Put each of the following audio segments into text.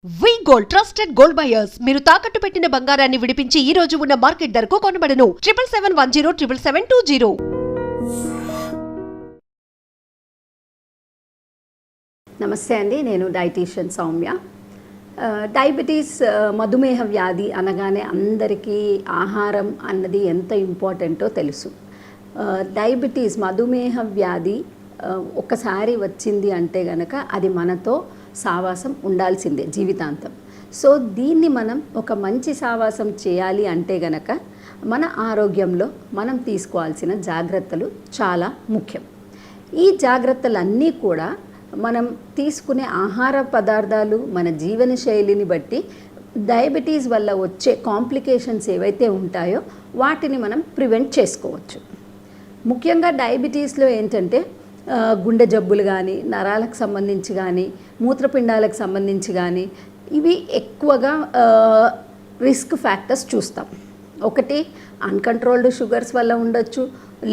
వి gold trusted gold buyers మీరు తాకట్టు పెట్టిన బంగారాన్ని విడిపించి ఈ రోజు ఉన్న మార్కెట్ ధరకు కొనబడను 7771077720. నమస్తే అండి, నేను డైటీషియన్ సౌమ్య. డయాబెటీస్ మధుమేహ వ్యాధి అనగానే అందరికీ ఆహారం అన్నది ఎంత ఇంపార్టెంటో తెలుసు. డయాబెటీస్ మధుమేహ వ్యాధి ఒక్కసారి వచ్చింది అంటే గనక అది మనతో సావాసం ఉండాల్సిందే జీవితాంతం. సో దీన్ని మనం ఒక మంచి సావాసం చేయాలి అంటే గనక మన ఆరోగ్యంలో మనం తీసుకోవాల్సిన జాగ్రత్తలు చాలా ముఖ్యం. ఈ జాగ్రత్తలన్నీ కూడా మనం తీసుకునే ఆహార పదార్థాలు, మన జీవన శైలిని బట్టి డయాబెటీస్ వల్ల వచ్చే కాంప్లికేషన్స్ ఏవైతే ఉంటాయో వాటిని మనం ప్రివెంట్ చేసుకోవచ్చు. ముఖ్యంగా డయాబెటీస్లో ఏంటంటే గుండె జబ్బులు కానీ, నరాలకు సంబంధించి కానీ, మూత్రపిండాలకు సంబంధించి కానీ ఇవి ఎక్కువగా రిస్క్ ఫ్యాక్టర్స్ చూస్తాం. ఒకటి అన్కంట్రోల్డ్ షుగర్స్ వల్ల ఉండొచ్చు,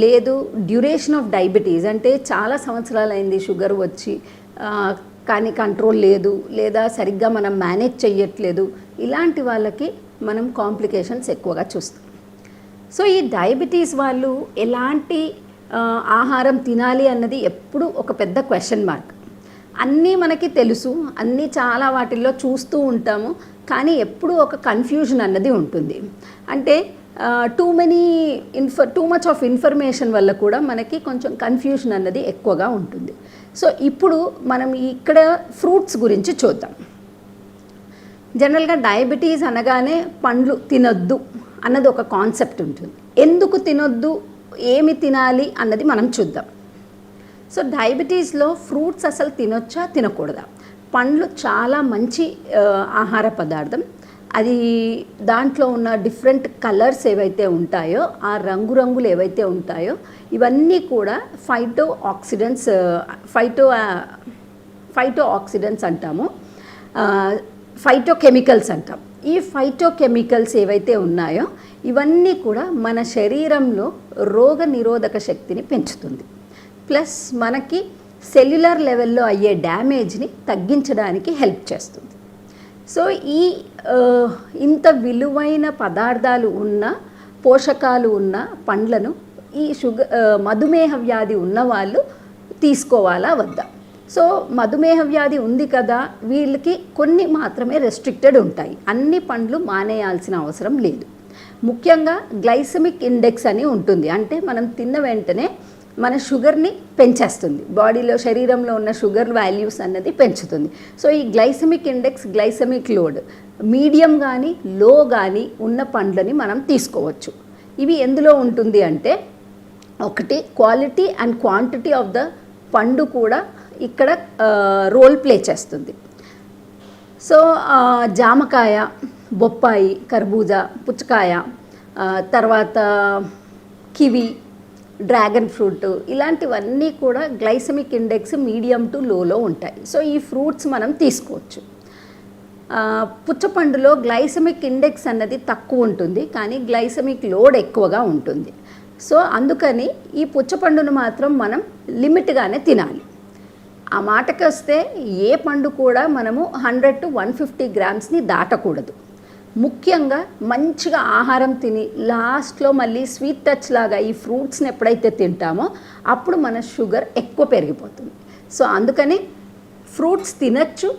లేదు డ్యూరేషన్ ఆఫ్ డయాబెటీస్ అంటే చాలా సంవత్సరాలైంది షుగర్ వచ్చి కానీ కంట్రోల్ లేదు, లేదా సరిగ్గా మనం మేనేజ్ చెయ్యట్లేదు, ఇలాంటి వాళ్ళకి మనం కాంప్లికేషన్స్ ఎక్కువగా చూస్తాం. సో ఈ డయాబెటీస్ వాళ్ళు ఎలాంటి ఆహారం తినాలి అన్నది ఎప్పుడు ఒక పెద్ద క్వశ్చన్ మార్క్. అన్నీ మనకి తెలుసు, అన్నీ చాలా వాటిల్లో చూస్తూ ఉంటాము, కానీ ఎప్పుడు ఒక కన్ఫ్యూజన్ అన్నది ఉంటుంది. అంటే టూ మచ్ ఆఫ్ ఇన్ఫర్మేషన్ వల్ల కూడా మనకి కొంచెం కన్ఫ్యూజన్ అన్నది ఎక్కువగా ఉంటుంది. సో ఇప్పుడు మనం ఇక్కడ ఫ్రూట్స్ గురించి చూద్దాం. జనరల్గా డయాబెటీస్ అనగానే పండ్లు తినొద్దు అన్నది ఒక కాన్సెప్ట్ ఉంటుంది. ఎందుకు తినొద్దు, ఏమి తినాలి అన్నది మనం చూద్దాం. సో డయాబెటీస్లో ఫ్రూట్స్ అసలు తినొచ్చా తినకూడదా? పండ్లు చాలా మంచి ఆహార పదార్థం. అది దాంట్లో ఉన్న డిఫరెంట్ కలర్స్ ఏవైతే ఉంటాయో, ఆ రంగురంగులు ఏవైతే ఉంటాయో ఇవన్నీ కూడా ఫైటో ఆక్సిడెంట్స్ అంటాము, ఫైటోకెమికల్స్ అంటాం. ఈ ఫైటోకెమికల్స్ ఏవైతే ఉన్నాయో ఇవన్నీ కూడా మన శరీరంలో రోగ నిరోధక శక్తిని పెంచుతుంది, ప్లస్ మనకి సెల్యులర్ లెవెల్లో అయ్యే డ్యామేజ్ని తగ్గించడానికి హెల్ప్ చేస్తుంది. సో ఈ ఇంత విలువైన పదార్థాలు ఉన్న, పోషకాలు ఉన్న పండ్లను ఈ మధుమేహ వ్యాధి ఉన్నవాళ్ళు తీసుకోవాలా వద్దా? సో మధుమేహ వ్యాధి ఉంది కదా, వీళ్ళకి కొన్ని మాత్రమే రెస్ట్రిక్టెడ్ ఉంటాయి, అన్ని పండ్లు మానేయాల్సిన అవసరం లేదు. ముఖ్యంగా గ్లైసెమిక్ ఇండెక్స్ అని ఉంటుంది, అంటే మనం తిన్న వెంటనే మన షుగర్ని పెంచేస్తుంది, బాడీలో శరీరంలో ఉన్న షుగర్ వాల్యూస్ అన్నది పెంచుతుంది. సో ఈ glycemic index, glycemic load medium కానీ లో కానీ ఉన్న పండ్లని మనం తీసుకోవచ్చు. ఇవి ఎందులో ఉంటుంది అంటే, ఒకటి quality and quantity of the పండు కూడా ఇక్కడ రోల్ ప్లే చేస్తుంది. సో జామకాయ, బొప్పాయి, కర్బూజా, పుచ్చకాయ, తర్వాత కివి, డ్రాగన్ ఫ్రూట్, ఇలాంటివన్నీ కూడా గ్లైసెమిక్ ఇండెక్స్ మీడియం టు లోలో ఉంటాయి. సో ఈ ఫ్రూట్స్ మనం తీసుకోవచ్చు. పుచ్చపండులో గ్లైసెమిక్ ఇండెక్స్ అన్నది తక్కువ ఉంటుంది, కానీ గ్లైసెమిక్ లోడ్ ఎక్కువగా ఉంటుంది. సో అందుకని ఈ పుచ్చపండును మాత్రం మనం లిమిట్గానే తినాలి. ఆ మాటకి వస్తే ఏ పండు కూడా మనము 100 to 150 గ్రామ్స్ని దాటకూడదు. ముఖ్యంగా మంచిగా ఆహారం తిని లాస్ట్లో మళ్ళీ స్వీట్ టచ్ లాగా ఈ ఫ్రూట్స్ని ఎప్పుడైతే తింటామో అప్పుడు మన షుగర్ ఎక్కువ పెరిగిపోతుంది. సో అందుకని ఫ్రూట్స్ తినచ్చు,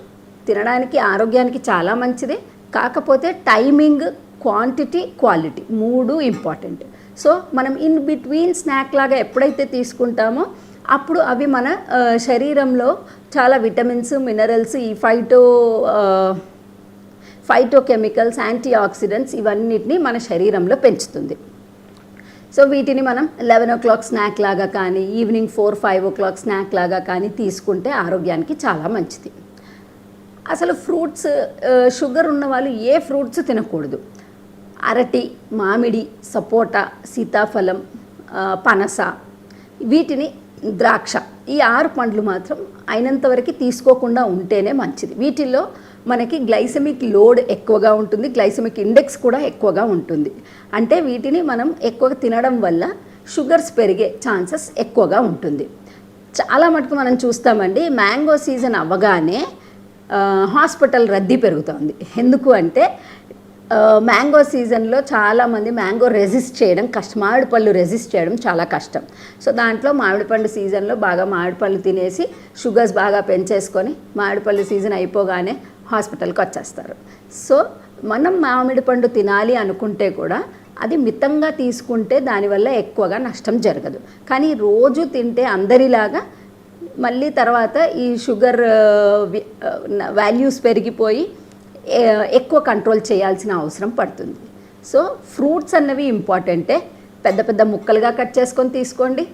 తినడానికి ఆరోగ్యానికి చాలా మంచిదే. కాకపోతే టైమింగ్, క్వాంటిటీ, క్వాలిటీ మూడు ఇంపార్టెంట్. సో మనం ఇన్ బిట్వీన్ స్నాక్ లాగా ఎప్పుడైతే తీసుకుంటామో అప్పుడు అవి మన శరీరంలో చాలా విటమిన్స్, మినరల్స్, ఈ ఫైటోకెమికల్స్, యాంటీ ఆక్సిడెంట్స్ ఇవన్నిటిని మన శరీరంలో పెంచుతుంది. సో వీటిని మనం 11 o'clock స్నాక్ లాగా కానీ, ఈవినింగ్ 4-5 o'clock స్నాక్ లాగా కానీ తీసుకుంటే ఆరోగ్యానికి చాలా మంచిది. అసలు ఫ్రూట్స్, షుగర్ ఉన్న వాళ్ళు ఏ ఫ్రూట్స్ తినకూడదు. అరటి, మామిడి, సపోటా, సీతాఫలం, పనస, వీటిని ద్రాక్ష, ఈ 6 పండ్లు మాత్రం అయినంతవరకు తీసుకోకుండా ఉంటేనే మంచిది. వీటిల్లో మనకి గ్లైసెమిక్ లోడ్ ఎక్కువగా ఉంటుంది, గ్లైసెమిక్ ఇండెక్స్ కూడా ఎక్కువగా ఉంటుంది. అంటే వీటిని మనం ఎక్కువగా తినడం వల్ల షుగర్స్ పెరిగే ఛాన్సెస్ ఎక్కువగా ఉంటుంది. చాలా మటుకు మనం చూస్తామండి, మ్యాంగో సీజన్ అవ్వగానే హాస్పిటల్ రద్దీ పెరుగుతోంది. ఎందుకు అంటే మ్యాంగో సీజన్లో చాలామంది మ్యాంగో రెసిస్ట్ చేయడం కష్టం, మామిడి పళ్ళు రెసిస్ట్ చేయడం చాలా కష్టం. సో దాంట్లో మామిడి పండు సీజన్లో బాగా మామిడి పళ్ళు తినేసి షుగర్స్ బాగా పెంచేసుకొని మామిడి పళ్ళు సీజన్ అయిపోగానే హాస్పిటల్కి వచ్చేస్తారు. సో మనం మామిడి పండు తినాలి అనుకుంటే కూడా అది మితంగా తీసుకుంటే దానివల్ల ఎక్కువగా నష్టం జరగదు. కానీ రోజు తింటే అందరిలాగా మళ్ళీ తర్వాత ఈ షుగర్ వాల్యూస్ పెరిగిపోయి ఎక్కువ కంట్రోల్ చేయాల్సిన అవసరం పడుతుంది. సో ఫ్రూట్స్ అన్నవి ఇంపార్టెంటే, పెద్ద పెద్ద ముక్కలుగా కట్ చేసుకొని తీసుకోండి,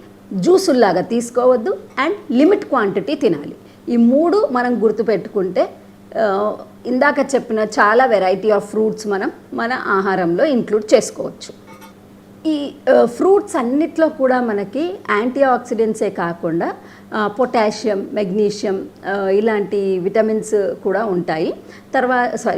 జ్యూసుల్లాగా తీసుకోవద్దు, అండ్ లిమిట్ క్వాంటిటీ తినాలి. ఈ 3 మనం గుర్తుపెట్టుకుంటే ఇందాక చెప్పిన చాలా వెరైటీ ఆఫ్ ఫ్రూట్స్ మనం మన ఆహారంలో ఇంక్లూడ్ చేసుకోవచ్చు. ఈ ఫ్రూట్స్ అన్నిట్లో కూడా మనకి యాంటీ ఆక్సిడెంట్సే కాకుండా పొటాషియం, మెగ్నీషియం ఇలాంటి విటమిన్స్ కూడా ఉంటాయి.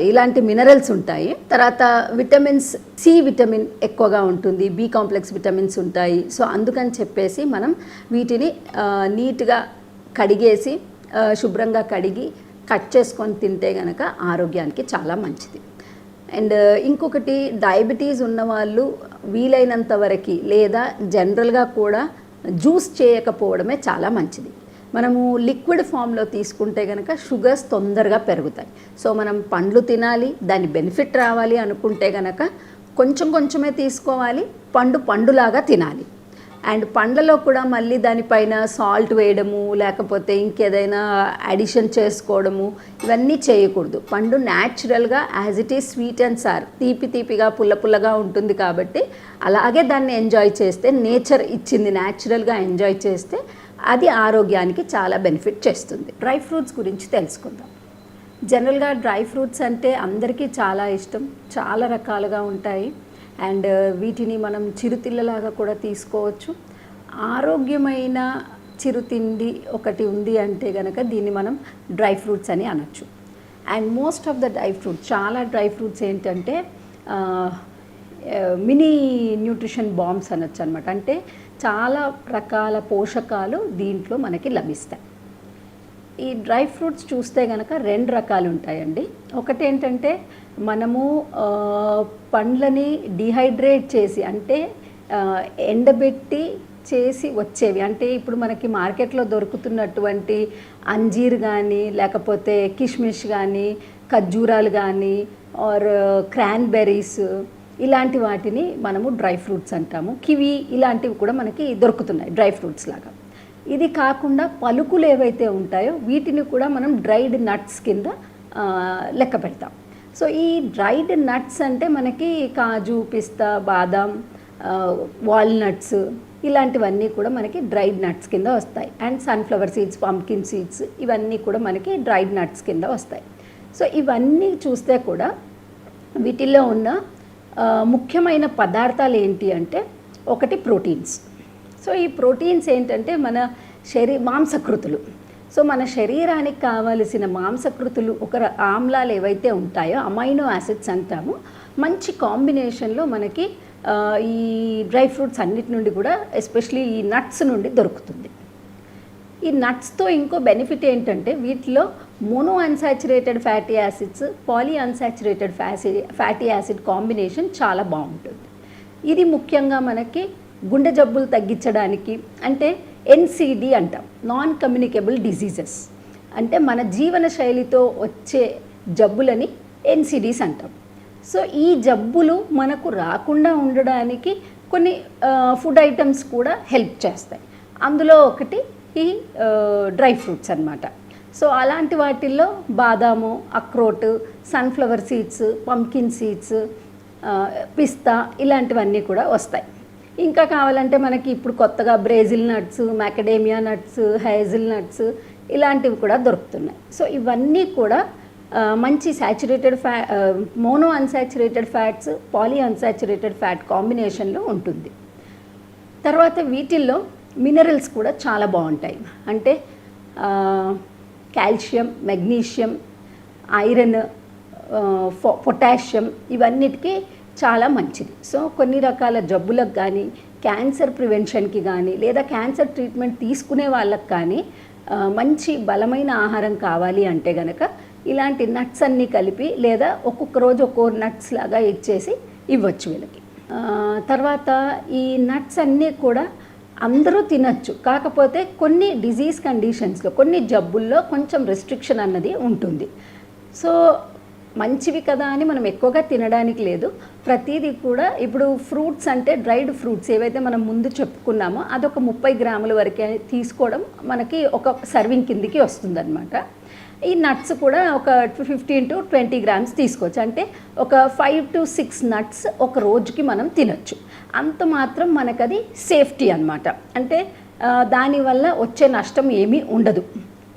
ఇలాంటి మినరల్స్ ఉంటాయి. తర్వాత విటమిన్స్ సి విటమిన్ ఎక్కువగా ఉంటుంది, బి కాంప్లెక్స్ విటమిన్స్ ఉంటాయి. సో అందుకని చెప్పేసి మనం వీటిని నీట్గా కడిగేసి శుభ్రంగా కడిగి కట్ చేసుకొని తింటే కనుక ఆరోగ్యానికి చాలా మంచిది. అండ్ ఇంకొకటి, డయాబెటీస్ ఉన్నవాళ్ళు వీలైనంత వరకు లేదా జనరల్గా కూడా జ్యూస్ చేయకపోవడమే చాలా మంచిది. మనము లిక్విడ్ ఫామ్లో తీసుకుంటే కనుక షుగర్స్ తొందరగా పెరుగుతాయి. సో మనం పండ్లు తినాలి, దాని బెనిఫిట్ రావాలి అనుకుంటే కనుక కొంచెం కొంచెమే తీసుకోవాలి, పండులాగా తినాలి. అండ్ పండ్లలో కూడా మళ్ళీ దానిపైన సాల్ట్ వేయడము లేకపోతే ఇంకేదైనా అడిషన్ చేసుకోవడము ఇవన్నీ చేయకూడదు. పండు న్యాచురల్గా as it is sweet and sir, తీపిగా పుల్లగా ఉంటుంది కాబట్టి అలాగే దాన్ని ఎంజాయ్ చేస్తే, నేచర్ ఇచ్చింది న్యాచురల్గా ఎంజాయ్ చేస్తే అది ఆరోగ్యానికి చాలా బెనిఫిట్ చేస్తుంది. డ్రై ఫ్రూట్స్ గురించి తెలుసుకుందాం. జనరల్గా డ్రై ఫ్రూట్స్ అంటే అందరికీ చాలా ఇష్టం, చాలా రకాలుగా ఉంటాయి. అండ్ వీటిని మనం చిరుతిళ్ళలాగా కూడా తీసుకోవచ్చు. ఆరోగ్యమైన చిరుతిండి ఒకటి ఉంది అంటే కనుక దీన్ని మనం డ్రై ఫ్రూట్స్ అని అనొచ్చు. అండ్ మోస్ట్ ఆఫ్ ద చాలా డ్రై ఫ్రూట్స్ ఏంటంటే మినీ న్యూట్రిషన్ బాంబ్స్ అనొచ్చు అనమాట. అంటే చాలా రకాల పోషకాలు దీంట్లో మనకి లభిస్తాయి. ఈ డ్రై ఫ్రూట్స్ చూస్తే కనుక 2 రకాలు ఉంటాయండి. ఒకటి ఏంటంటే మనము పండ్లని డిహైడ్రేట్ చేసి అంటే ఎండబెట్టి చేసి వచ్చేవి. అంటే ఇప్పుడు మనకి మార్కెట్లో దొరుకుతున్నటువంటి అంజీర్ కానీ లేకపోతే కిష్మిష్ కానీ ఖర్జూరాలు కానీ ఆర్ క్రాన్బెర్రీస్ ఇలాంటి వాటిని మనము డ్రై ఫ్రూట్స్ అంటాము. కివి ఇలాంటివి కూడా మనకి దొరుకుతున్నాయి డ్రై ఫ్రూట్స్ లాగా. ఇది కాకుండా పలుకులు ఏవైతే ఉంటాయో వీటిని కూడా మనం డ్రైడ్ నట్స్ కింద లెక్క పెడతాం. సో ఈ డ్రైడ్ నట్స్ అంటే మనకి కాజు, పిస్తా, బాదాం, వాల్నట్స్ ఇలాంటివన్నీ కూడా మనకి డ్రైడ్ నట్స్ కింద వస్తాయి. And sunflower seeds, pumpkin seeds ఇవన్నీ కూడా మనకి డ్రైడ్ నట్స్ కింద వస్తాయి. సో ఇవన్నీ చూస్తే కూడా వీటిల్లో ఉన్న ముఖ్యమైన పదార్థాలు ఏంటి అంటే ఒకటి ప్రోటీన్స్. సో ఈ ప్రోటీన్స్ ఏంటంటే మన మాంసకృతులు. సో మన శరీరానికి కావలసిన మాంసకృతులు ఆమ్లాలు ఏవైతే ఉంటాయో అమైనో యాసిడ్స్ అంటాము, మంచి కాంబినేషన్లో మనకి ఈ డ్రై ఫ్రూట్స్ అన్నిటి నుండి కూడా ఎస్పెషలీ ఈ నట్స్ నుండి దొరుకుతుంది. ఈ నట్స్తో ఇంకో బెనిఫిట్ ఏంటంటే వీటిలో mono unsaturated fatty acids, poly unsaturated fatty acid combination చాలా బాగుంటుంది. ఇది ముఖ్యంగా మనకి గుండె జబ్బులు తగ్గించడానికి, అంటే ఎన్సిడి అంటాం, నాన్ కమ్యూనికేబుల్ డిసీజెస్, అంటే మన జీవన శైలితో వచ్చే జబ్బులని ఎన్సిడీస్ అంటాం. సో ఈ జబ్బులు మనకు రాకుండా ఉండడానికి కొన్ని ఫుడ్ ఐటమ్స్ కూడా హెల్ప్ చేస్తాయి. అందులో ఒకటి ఈ డ్రై ఫ్రూట్స్ అన్నమాట. సో అలాంటి వాటిల్లో బాదాము, అక్రోట్, సన్ఫ్లవర్ సీడ్స్, పంకిన్ సీడ్స్, పిస్తా ఇలాంటివన్నీ కూడా వస్తాయి. ఇంకా కావాలంటే మనకి ఇప్పుడు కొత్తగా Brazil nuts, macadamia nuts, hazel nuts ఇలాంటివి కూడా దొరుకుతున్నాయి. సో ఇవన్నీ కూడా మంచి saturated mono unsaturated fats, poly unsaturated fat కాంబినేషన్లో ఉంటుంది. తర్వాత వీటిల్లో మినరల్స్ కూడా చాలా బాగుంటాయి. అంటే కాల్షియం, మెగ్నీషియం, ఐరన్, పొటాషియం ఇవన్నిటికీ చాలా మంచిది. సో కొన్ని రకాల జబ్బులకు కానీ, క్యాన్సర్ ప్రివెన్షన్కి కానీ లేదా క్యాన్సర్ ట్రీట్మెంట్ తీసుకునే వాళ్ళకి కానీ మంచి బలమైన ఆహారం కావాలి అంటే కనుక ఇలాంటి నట్స్ అన్నీ కలిపి లేదా ఒక్కొక్క రోజు ఒక్కో నట్స్ లాగా ఇచ్చేసి ఇవ్వచ్చు వీళ్ళకి. తర్వాత ఈ నట్స్ అన్నీ కూడా అందరూ తినచ్చు, కాకపోతే కొన్ని డిజీజ్ కండిషన్స్లో కొన్ని జబ్బుల్లో కొంచెం రెస్ట్రిక్షన్ అన్నది ఉంటుంది. సో మంచివి కదా అని మనం ఎక్కువగా తినడానికి లేదు. ప్రతిదీ కూడా ఇప్పుడు ఫ్రూట్స్ అంటే డ్రైడ్ ఫ్రూట్స్ ఏవైతే మనం ముందు చెప్పుకున్నామో అదొక 30 గ్రాముల వరకే తీసుకోవడం మనకి ఒక సర్వింగ్ కిందికి వస్తుందన్నమాట. ఈ నట్స్ కూడా ఒక 15 to 20 గ్రామ్స్ తీసుకోవచ్చు, అంటే ఒక 5 to 6 నట్స్ ఒక రోజుకి మనం తినచ్చు. అంత మాత్రం మనకది సేఫ్టీ అన్నమాట. అంటే దానివల్ల వచ్చే నష్టం ఏమీ ఉండదు.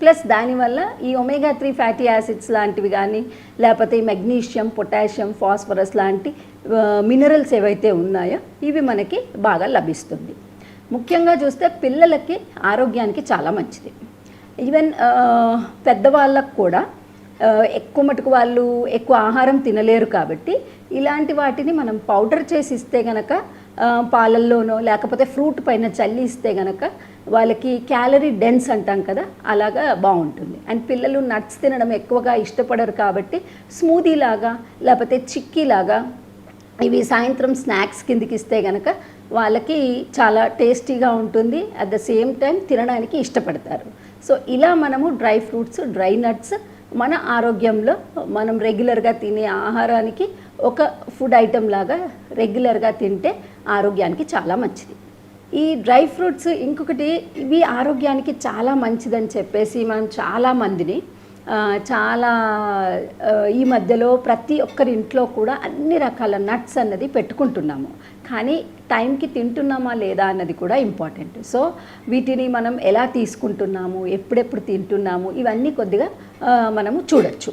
ప్లస్ దానివల్ల ఈ ఒమేగా 3 ఫ్యాటీ యాసిడ్స్ లాంటివి కానీ లేకపోతే ఈ మెగ్నీషియం, పొటాషియం, ఫాస్ఫరస్ లాంటి మినరల్స్ ఏవైతే ఉన్నాయో ఇవి మనకి బాగా లభిస్తుంది. ముఖ్యంగా చూస్తే పిల్లలకి ఆరోగ్యానికి చాలా మంచిది. ఈవెన్ పెద్దవాళ్ళకు కూడా ఎక్కువ మటుకు వాళ్ళు ఎక్కువ ఆహారం తినలేరు కాబట్టి ఇలాంటి వాటిని మనం పౌడర్ చేసి ఇస్తే గనక పాలల్లోనో లేకపోతే ఫ్రూట్ పైన చల్లి ఇస్తే గనక వాళ్ళకి క్యాలరీ డెన్స్ అంటాం కదా, అలాగా బాగుంటుంది. అండ్ పిల్లలు నట్స్ తినడం ఎక్కువగా ఇష్టపడరు కాబట్టి స్మూదీ లాగా లేకపోతే చిక్కీ లాగా ఇవి సాయంత్రం స్నాక్స్ కిందికి ఇస్తే కనుక వాళ్ళకి చాలా టేస్టీగా ఉంటుంది. అట్ ద సేమ్ టైం తినడానికి ఇష్టపడతారు. సో ఇలా మనము డ్రై ఫ్రూట్స్, డ్రై నట్స్ మన ఆరోగ్యంలో మనం రెగ్యులర్గా తినే ఆహారానికి ఒక ఫుడ్ ఐటెం లాగా రెగ్యులర్గా తింటే ఆరోగ్యానికి చాలా మంచిది. ఈ డ్రై ఫ్రూట్స్ ఇంకొకటి, ఇవి ఆరోగ్యానికి చాలా మంచిదని చెప్పేసి మనం చాలామందిని ఈ మధ్యలో ప్రతి ఒక్కరి ఇంట్లో కూడా అన్ని రకాల నట్స్ అన్నది పెట్టుకుంటున్నాము. కానీ టైంకి తింటున్నామా లేదా అన్నది కూడా ఇంపార్టెంట్. సో వీటిని మనం ఎలా తీసుకుంటున్నాము, ఎప్పుడెప్పుడు తింటున్నాము, ఇవన్నీ కొద్దిగా మనము చూడొచ్చు.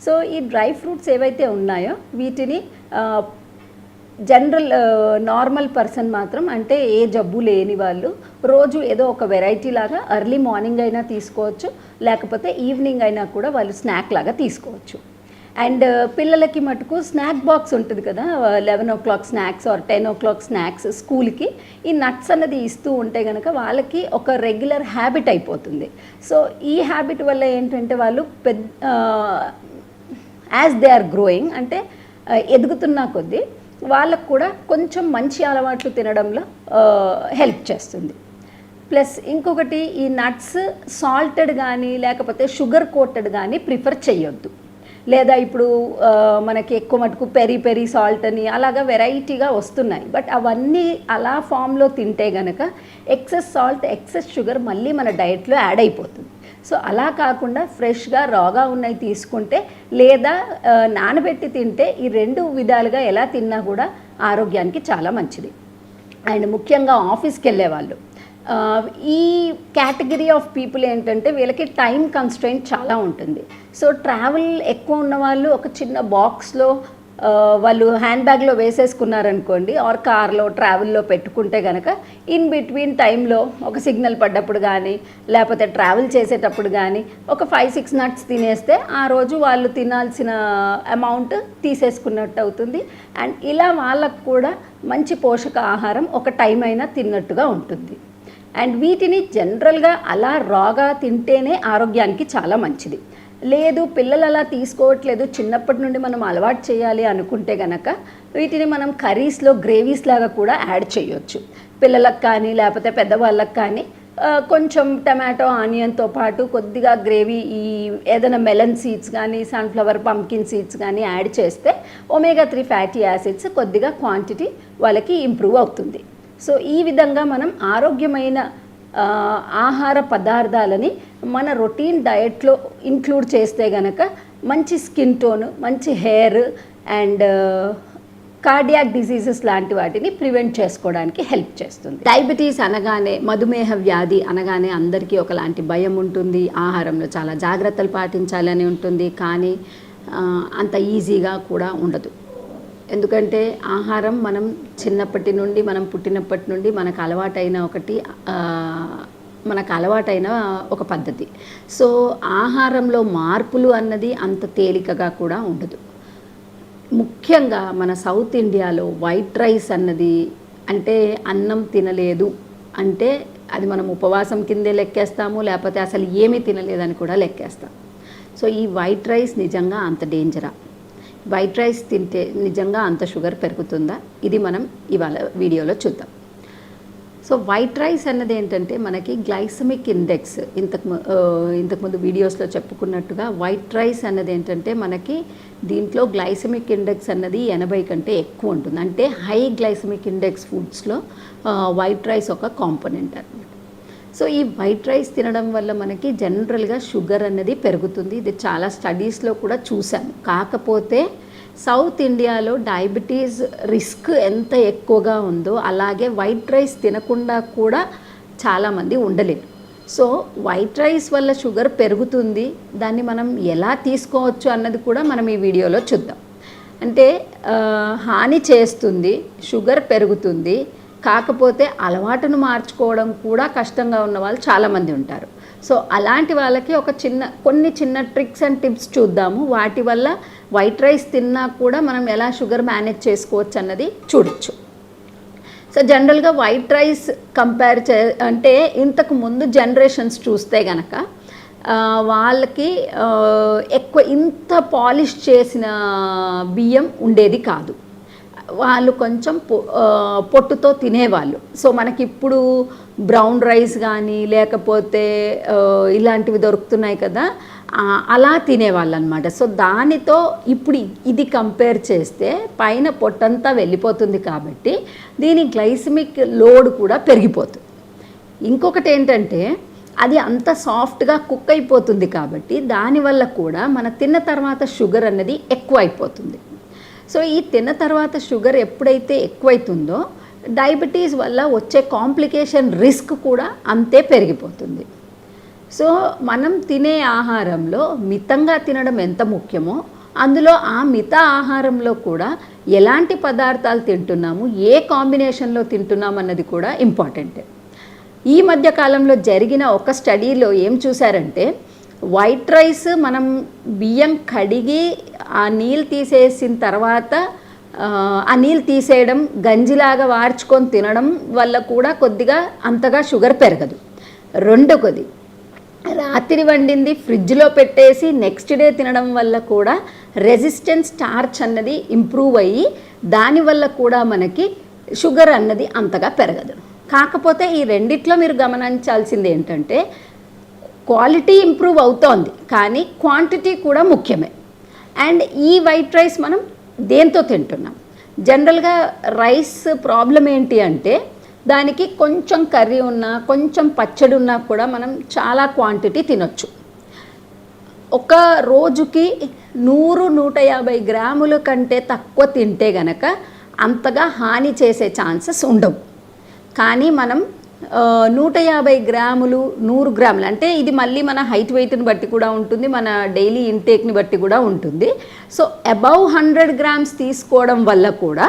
సో ఈ డ్రై ఫ్రూట్స్ ఏవైతే ఉన్నాయో వీటిని జనరల్ నార్మల్ పర్సన్ మాత్రం, అంటే ఏ జబ్బు లేని వాళ్ళు రోజు ఏదో ఒక వెరైటీ లాగా ఎర్లీ మార్నింగ్ అయినా తీసుకోవచ్చు, లేకపోతే ఈవినింగ్ అయినా కూడా వాళ్ళు స్నాక్ లాగా తీసుకోవచ్చు. అండ్ పిల్లలకి మటుకు స్నాక్ బాక్స్ ఉంటుంది కదా, 11 o'clock snacks are 10 o'clock snacks స్కూల్కి ఈ నట్స్ అన్నది ఇస్తూ ఉంటే కనుక వాళ్ళకి ఒక రెగ్యులర్ హ్యాబిట్ అయిపోతుంది. సో ఈ హ్యాబిట్ వల్ల ఏంటంటే వాళ్ళు యాజ్ దే ఆర్ గ్రోయింగ్, అంటే ఎదుగుతున్న కొద్దీ వాళ్ళకు కూడా కొంచెం మంచి అలవాట్లు తినడంలో హెల్ప్ చేస్తుంది. ప్లస్ ఇంకొకటి, ఈ నట్స్ సాల్టెడ్ కానీ లేకపోతే షుగర్ కోటెడ్ కానీ ప్రిఫర్ చేయొద్దు. లేదా ఇప్పుడు మనకి ఎక్కువ మటుకు పెరి సాల్ట్ అని అలాగా వెరైటీగా వస్తున్నాయి. బట్ అవన్నీ అలా ఫామ్లో తింటే గనక ఎక్సెస్ సాల్ట్, ఎక్సెస్ షుగర్ మళ్ళీ మన డైట్లో యాడ్ అయిపోతుంది. సో అలా కాకుండా ఫ్రెష్గా రాగా ఉన్నవి తీసుకుంటే లేదా నానబెట్టి తింటే ఈ 2 విధాలుగా ఎలా తిన్నా కూడా ఆరోగ్యానికి చాలా మంచిది. అండ్ ముఖ్యంగా ఆఫీస్కి వెళ్ళే వాళ్ళు, ఈ కేటగిరీ ఆఫ్ పీపుల్ ఏంటంటే వీళ్ళకి టైం కన్స్ట్రెయింట్ చాలా ఉంటుంది. సో ట్రావెల్ ఎక్కువ ఉన్న వాళ్ళు ఒక చిన్న బాక్స్లో వాళ్ళు హ్యాండ్ బ్యాగ్లో వేసేసుకున్నారనుకోండి, ఆర్ కార్లో ట్రావెల్లో పెట్టుకుంటే కనుక ఇన్ బిట్వీన్ టైంలో ఒక సిగ్నల్ పడ్డప్పుడు కానీ లేకపోతే ట్రావెల్ చేసేటప్పుడు కానీ ఒక 5-6 నట్స్ తినేస్తే ఆ రోజు వాళ్ళు తినాల్సిన అమౌంట్ తీసేసుకున్నట్టు అవుతుంది. అండ్ ఇలా వాళ్ళకు కూడా మంచి పోషక ఆహారం ఒక టైం అయినా తిన్నట్టుగా ఉంటుంది. అండ్ వీటిని జనరల్గా అలా రాగా తింటేనే ఆరోగ్యానికి చాలా మంచిది. లేదు పిల్లలు అలా తీసుకోవట్లేదు, చిన్నప్పటి నుండి మనం అలవాటు చేయాలి అనుకుంటే కనుక వీటిని మనం కర్రీస్లో గ్రేవీస్ లాగా కూడా యాడ్ చేయొచ్చు. పిల్లలకు కానీ లేకపోతే పెద్దవాళ్ళకి కానీ కొంచెం టమాటో, ఆనియన్తో పాటు కొద్దిగా గ్రేవీ, ఈ ఏదైనా మెలన్ సీడ్స్ కానీ సన్ఫ్లవర్, పంకిన్ సీడ్స్ కానీ యాడ్ చేస్తే ఒమేగా 3 ఫ్యాటీ యాసిడ్స్ కొద్దిగా క్వాంటిటీ వాళ్ళకి ఇంప్రూవ్ అవుతుంది. సో ఈ విధంగా మనం ఆరోగ్యమైన ఆహార పదార్థాలని మన రొటీన్ డయట్లో ఇంక్లూడ్ చేస్తే గనక మంచి స్కిన్ టోన్, మంచి హెయిర్ అండ్ కార్డియాక్ డిసీజెస్ లాంటి వాటిని ప్రివెంట్ చేసుకోవడానికి హెల్ప్ చేస్తుంది. డయాబెటీస్ అనగానే, మధుమేహ వ్యాధి అనగానే అందరికీ ఒకలాంటి భయం ఉంటుంది. ఆహారంలో చాలా జాగ్రత్తలు పాటించాలని ఉంటుంది, కానీ అంత ఈజీగా కూడా ఉండదు. ఎందుకంటే ఆహారం మనం చిన్నప్పటి నుండి, మనం పుట్టినప్పటి నుండి మనకు అలవాటైన ఒక పద్ధతి. సో ఆహారంలో మార్పులు అన్నది అంత తేలికగా కూడా ఉండదు. ముఖ్యంగా మన సౌత్ ఇండియాలో వైట్ రైస్ అన్నది, అంటే అన్నం తినలేదు అంటే అది మనం ఉపవాసం కిందే లెక్కేస్తాము, లేకపోతే అసలు ఏమీ తినలేదని కూడా లెక్కేస్తాం. సో ఈ వైట్ రైస్ నిజంగా అంత డేంజరా? వైట్ రైస్ తింటే నిజంగా అంత షుగర్ పెరుగుతుందా? ఇది మనం ఇవాళ వీడియోలో చూద్దాం. సో వైట్ రైస్ అన్నది ఏంటంటే మనకి గ్లైసమిక్ ఇండెక్స్ ఇంతకుముందు వీడియోస్లో చెప్పుకున్నట్టుగా వైట్ రైస్ అన్నది ఏంటంటే మనకి దీంట్లో గ్లైసమిక్ ఇండెక్స్ అన్నది 80 కంటే ఎక్కువ ఉంటుంది. అంటే హై గ్లైసమిక్ ఇండెక్స్ ఫుడ్స్లో వైట్ రైస్ ఒక కాంపోనెంట్ అన్నమాట. సో ఈ వైట్ రైస్ తినడం వల్ల మనకి జనరల్గా షుగర్ అన్నది పెరుగుతుంది. ఇది చాలా స్టడీస్లో కూడా చూసాము. కాకపోతే సౌత్ ఇండియాలో డయాబెటీస్ రిస్క్ ఎంత ఎక్కువగా ఉందో అలాగే వైట్ రైస్ తినకుండా కూడా చాలామంది ఉండలేరు. సో వైట్ రైస్ వల్ల షుగర్ పెరుగుతుంది, దాన్ని మనం ఎలా తీసుకోవచ్చు అన్నది కూడా మనం ఈ వీడియోలో చూద్దాం. అంటే హాని చేస్తుంది, షుగర్ పెరుగుతుంది, కాకపోతే అలవాటును మార్చుకోవడం కూడా కష్టంగా ఉన్న వాళ్ళు చాలామంది ఉంటారు. సో అలాంటి వాళ్ళకి కొన్ని చిన్న ట్రిక్స్ అండ్ టిప్స్ చూద్దాము. వాటి వల్ల వైట్ రైస్ తిన్నా కూడా మనం ఎలా షుగర్ మేనేజ్ చేసుకోవచ్చు అన్నది చూడొచ్చు. సో జనరల్గా వైట్ రైస్ అంటే ఇంతకు ముందు జనరేషన్స్ చూస్తే గనక వాళ్ళకి ఎక్కువ ఇంత పాలిష్ చేసిన బియ్యం ఉండేది కాదు. వాళ్ళు కొంచెం పొట్టుతో తినేవాళ్ళు. సో మనకి ఇప్పుడు బ్రౌన్ రైస్ కానీ లేకపోతే ఇలాంటివి దొరుకుతున్నాయి కదా, అలా తినేవాళ్ళు అనమాట. సో దానితో ఇప్పుడు ఇది కంపేర్ చేస్తే పైన పొట్టంతా వెళ్ళిపోతుంది కాబట్టి దీని గ్లైసమిక్ లోడ్ కూడా పెరిగిపోతుంది. ఇంకొకటి ఏంటంటే అది అంత సాఫ్ట్గా కుక్ అయిపోతుంది కాబట్టి దానివల్ల కూడా మన తిన్న తర్వాత షుగర్ అన్నది ఎక్కువ అయిపోతుంది. సో ఈ తిన్న తర్వాత షుగర్ ఎప్పుడైతే ఎక్కువైతుందో డయాబెటీస్ వల్ల వచ్చే కాంప్లికేషన్ రిస్క్ కూడా అంతే పెరిగిపోతుంది. సో మనం తినే ఆహారంలో మితంగా తినడం ఎంత ముఖ్యమో అందులో ఆ మిత ఆహారంలో కూడా ఎలాంటి పదార్థాలు తింటున్నాము, ఏ కాంబినేషన్లో తింటున్నాం అన్నది కూడా ఇంపార్టెంట్. ఈ మధ్య కాలంలో జరిగిన ఒక స్టడీలో ఏం చూశారంటే వైట్ రైస్ మనం బియ్యం కడిగి ఆ నీళ్ళు తీసేసిన తర్వాత ఆ నీళ్ళు తీసేయడం, గంజిలాగా వార్చుకొని తినడం వల్ల కూడా కొద్దిగా అంతగా షుగర్ పెరగదు. రెండోది రాత్రి వండింది ఫ్రిడ్జ్లో పెట్టేసి నెక్స్ట్ డే తినడం వల్ల కూడా రెసిస్టెన్స్ స్టార్చ్ అన్నది ఇంప్రూవ్ అయ్యి దానివల్ల కూడా మనకి షుగర్ అన్నది అంతగా పెరగదు. కాకపోతే ఈ రెండిట్లో మీరు గమనించాల్సింది ఏంటంటే క్వాలిటీ ఇంప్రూవ్ అవుతోంది కానీ క్వాంటిటీ కూడా ముఖ్యమే. అండ్ ఈ వైట్ రైస్ మనం దేంతో తింటున్నాం? జనరల్గా రైస్ ప్రాబ్లం ఏంటి అంటే దానికి కొంచెం కర్రీ ఉన్నా కొంచెం పచ్చడి ఉన్నా కూడా మనం చాలా క్వాంటిటీ తినొచ్చు. ఒక రోజుకి 100-150 గ్రాముల కంటే తక్కువ తింటే గనక అంతగా హాని చేసే ఛాన్సెస్ ఉండవు. కానీ మనం 150 గ్రాములు 100 గ్రాములు అంటే ఇది మళ్ళీ మన హైట్ వెయిట్ని బట్టి కూడా ఉంటుంది, మన డైలీ ఇంటేక్ని బట్టి కూడా ఉంటుంది. సో అబౌవ్ 100 గ్రామ్స్ తీసుకోవడం వల్ల కూడా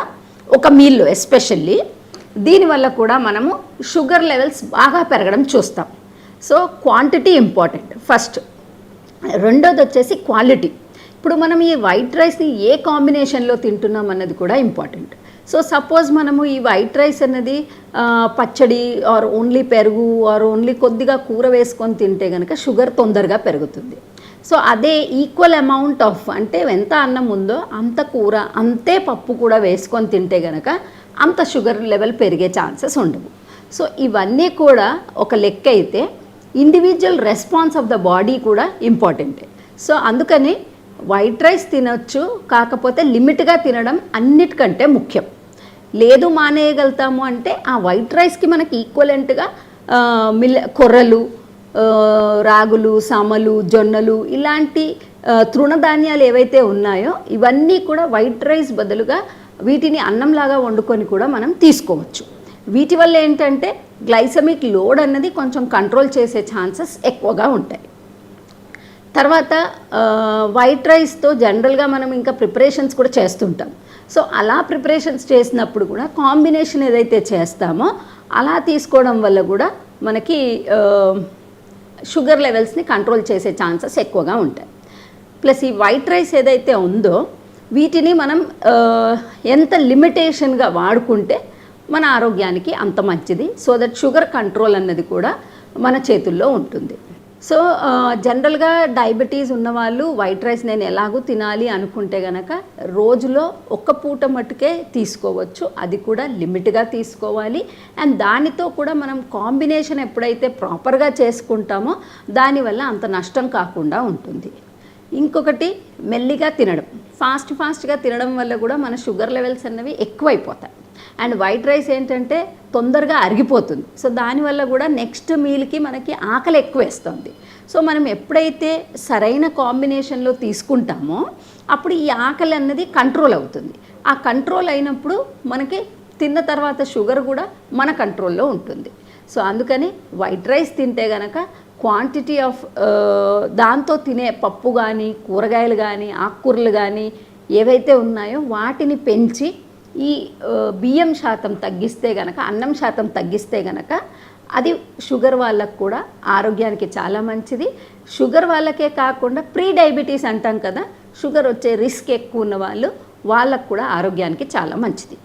ఒక మీల్లో ఎస్పెషల్లీ దీనివల్ల కూడా మనము షుగర్ లెవెల్స్ బాగా పెరగడం చూస్తాం. So quantity important first. రెండోది వచ్చేసి క్వాలిటీ. ఇప్పుడు మనం ఈ వైట్ రైస్ని ఏ కాంబినేషన్లో తింటున్నాం అన్నది కూడా ఇంపార్టెంట్. సో సపోజ్ మనము ఈ వైట్ రైస్ అన్నది పచ్చడి ఆర్ ఓన్లీ పెరుగు ఆర్ ఓన్లీ కొద్దిగా కూర వేసుకొని తింటే కనుక షుగర్ తొందరగా పెరుగుతుంది. సో అదే ఈక్వల్ అమౌంట్ ఆఫ్ అంటే ఎంత అన్నం ఉందో అంత కూర అంతే పప్పు కూడా వేసుకొని తింటే కనుక అంత షుగర్ లెవెల్ పెరిగే ఛాన్సెస్ ఉండవు. సో ఇవన్నీ కూడా ఒక లెక్క అయితే individual response of the body కూడా ఇంపార్టెంటే. సో అందుకని వైట్ రైస్ తినొచ్చు, కాకపోతే లిమిట్గా తినడం అన్నిటికంటే ముఖ్యం. లేదు మానేయగలుగుతాము అంటే ఆ వైట్ రైస్కి మనకి ఈక్వలెంట్గా కొర్రలు, రాగులు, సమలు, జొన్నలు ఇలాంటి తృణధాన్యాలు ఏవైతే ఉన్నాయో ఇవన్నీ కూడా వైట్ రైస్ బదులుగా వీటిని అన్నంలాగా వండుకొని కూడా మనం తీసుకోవచ్చు. వీటి వల్ల ఏంటంటే గ్లైసమిక్ లోడ్ అన్నది కొంచెం కంట్రోల్ చేసే ఛాన్సెస్ ఎక్కువగా ఉంటాయి. తర్వాత వైట్ రైస్తో జనరల్గా మనం ఇంకా ప్రిపరేషన్స్ కూడా చేస్తుంటాం. సో అలా ప్రిపరేషన్స్ చేసినప్పుడు కూడా కాంబినేషన్ ఏదైతే చేస్తామో అలా తీసుకోవడం వల్ల కూడా మనకి షుగర్ లెవెల్స్ని కంట్రోల్ చేసే ఛాన్సెస్ ఎక్కువగా ఉంటాయి. ప్లస్ ఈ వైట్ రైస్ ఏదైతే ఉందో వీటిని మనం ఎంత లిమిటేషన్గా వాడుకుంటే మన ఆరోగ్యానికి అంత మంచిది. సో దట్ షుగర్ కంట్రోల్ అన్నది కూడా మన చేతుల్లో ఉంటుంది. సో జనరల్గా డయాబెటీస్ ఉన్నవాళ్ళు వైట్ రైస్ నేను ఎలాగూ తినాలి అనుకుంటే గనక రోజులో ఒక్క పూట మట్టుకే తీసుకోవచ్చు, అది కూడా లిమిట్గా తీసుకోవాలి. అండ్ దానితో కూడా మనం కాంబినేషన్ ఎప్పుడైతే ప్రాపర్గా చేసుకుంటామో దానివల్ల అంత నష్టం కాకుండా ఉంటుంది. ఇంకొకటి మెల్లిగా తినడం, ఫాస్ట్గా తినడం వల్ల కూడా మన షుగర్ లెవెల్స్ అన్నవి ఎక్కువైపోతాయి. అండ్ వైట్ రైస్ ఏంటంటే తొందరగా అరిగిపోతుంది, సో దానివల్ల కూడా నెక్స్ట్ మీల్కి మనకి ఆకలి ఎక్కువ వేస్తుంది. సో మనం ఎప్పుడైతే సరైన కాంబినేషన్లో తీసుకుంటామో అప్పుడు ఈ ఆకలి అన్నది కంట్రోల్ అవుతుంది. ఆ కంట్రోల్ అయినప్పుడు మనకి తిన్న తర్వాత షుగర్ కూడా మన కంట్రోల్లో ఉంటుంది. సో అందుకని వైట్ రైస్ తింటే గనక క్వాంటిటీ ఆఫ్ దాంతో తినే పప్పు కానీ కూరగాయలు కానీ ఆకుకూరలు కానీ ఏవైతే ఉన్నాయో వాటిని పెంచి ఈ బియ్యం శాతం తగ్గిస్తే గనక, అన్నం శాతం తగ్గిస్తే గనక అది షుగర్ వాళ్ళకు కూడా ఆరోగ్యానికి చాలా మంచిది. షుగర్ వాళ్ళకే కాకుండా ప్రీ డయాబెటీస్ అంటాం కదా, షుగర్ వచ్చే రిస్క్ ఎక్కువ ఉన్న వాళ్ళకు కూడా ఆరోగ్యానికి చాలా మంచిది.